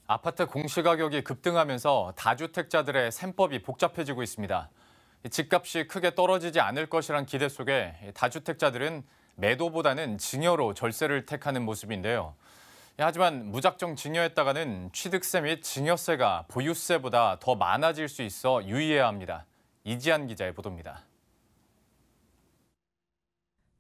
아파트 공시가격이 급등하면서 다주택자들의 셈법이 복잡해지고 있습니다. 집값이 크게 떨어지지 않을 것이란 기대 속에 다주택자들은 매도보다는 증여로 절세를 택하는 모습인데요. 하지만 무작정 증여했다가는 취득세 및 증여세가 보유세보다 더 많아질 수 있어 유의해야 합니다. 이지한 기자의 보도입니다.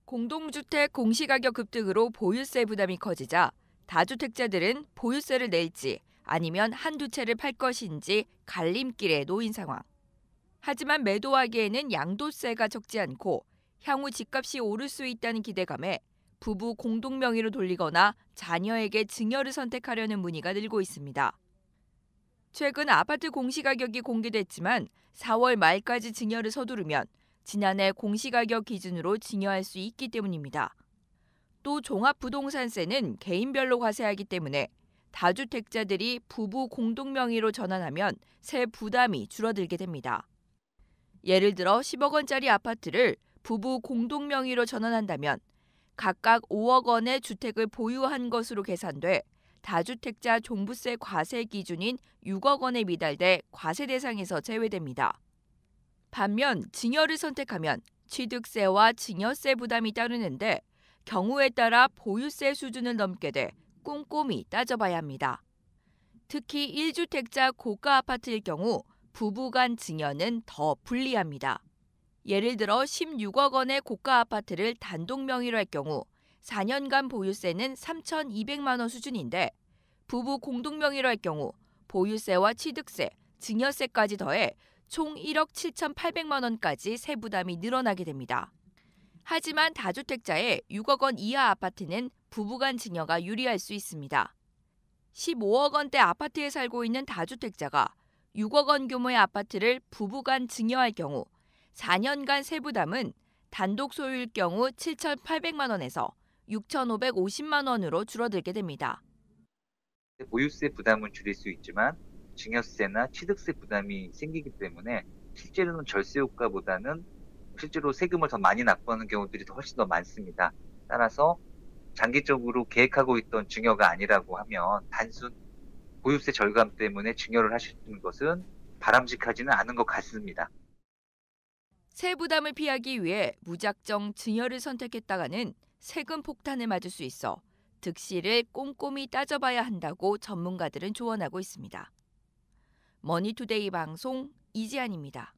공동주택 공시가격 급등으로 보유세 부담이 커지자 다주택자들은 보유세를 낼지 아니면 한두 채를 팔 것인지 갈림길에 놓인 상황. 하지만 매도하기에는 양도세가 적지 않고 향후 집값이 오를 수 있다는 기대감에 부부 공동 명의로 돌리거나 자녀에게 증여를 선택하려는 문의가 늘고 있습니다. 최근 아파트 공시가격이 공개됐지만 4월 말까지 증여를 서두르면 지난해 공시가격 기준으로 증여할 수 있기 때문입니다. 또 종합부동산세는 개인별로 과세하기 때문에 다주택자들이 부부 공동 명의로 전환하면 세 부담이 줄어들게 됩니다. 예를 들어 10억 원짜리 아파트를 부부 공동 명의로 전환한다면 각각 5억 원의 주택을 보유한 것으로 계산돼 다주택자 종부세 과세 기준인 6억 원에 미달돼 과세 대상에서 제외됩니다. 반면 증여를 선택하면 취득세와 증여세 부담이 따르는데 경우에 따라 보유세 수준을 넘게 돼 꼼꼼히 따져봐야 합니다. 특히 1주택자 고가 아파트일 경우 부부 간 증여는 더 불리합니다. 예를 들어 16억 원의 고가 아파트를 단독 명의로 할 경우 4년간 보유세는 3,200만 원 수준인데 부부 공동 명의로 할 경우 보유세와 취득세, 증여세까지 더해 총 1억 7,800만 원까지 세부담이 늘어나게 됩니다. 하지만 다주택자의 6억 원 이하 아파트는 부부간 증여가 유리할 수 있습니다. 15억 원대 아파트에 살고 있는 다주택자가 6억 원 규모의 아파트를 부부간 증여할 경우 4년간 세부담은 단독 소유일 경우 7,800만 원에서 6,550만 원으로 줄어들게 됩니다. 보유세 부담은 줄일 수 있지만 증여세나 취득세 부담이 생기기 때문에 실제로는 절세 효과보다는 실제로 세금을 더 많이 납부하는 경우들이 훨씬 더 많습니다. 따라서 장기적으로 계획하고 있던 증여가 아니라고 하면 단순 보유세 절감 때문에 증여를 하시는 것은 바람직하지는 않은 것 같습니다. 세부담을 피하기 위해 무작정 증여를 선택했다가는 세금 폭탄을 맞을 수 있어 득실을 꼼꼼히 따져봐야 한다고 전문가들은 조언하고 있습니다. 머니투데이 방송 이지안입니다.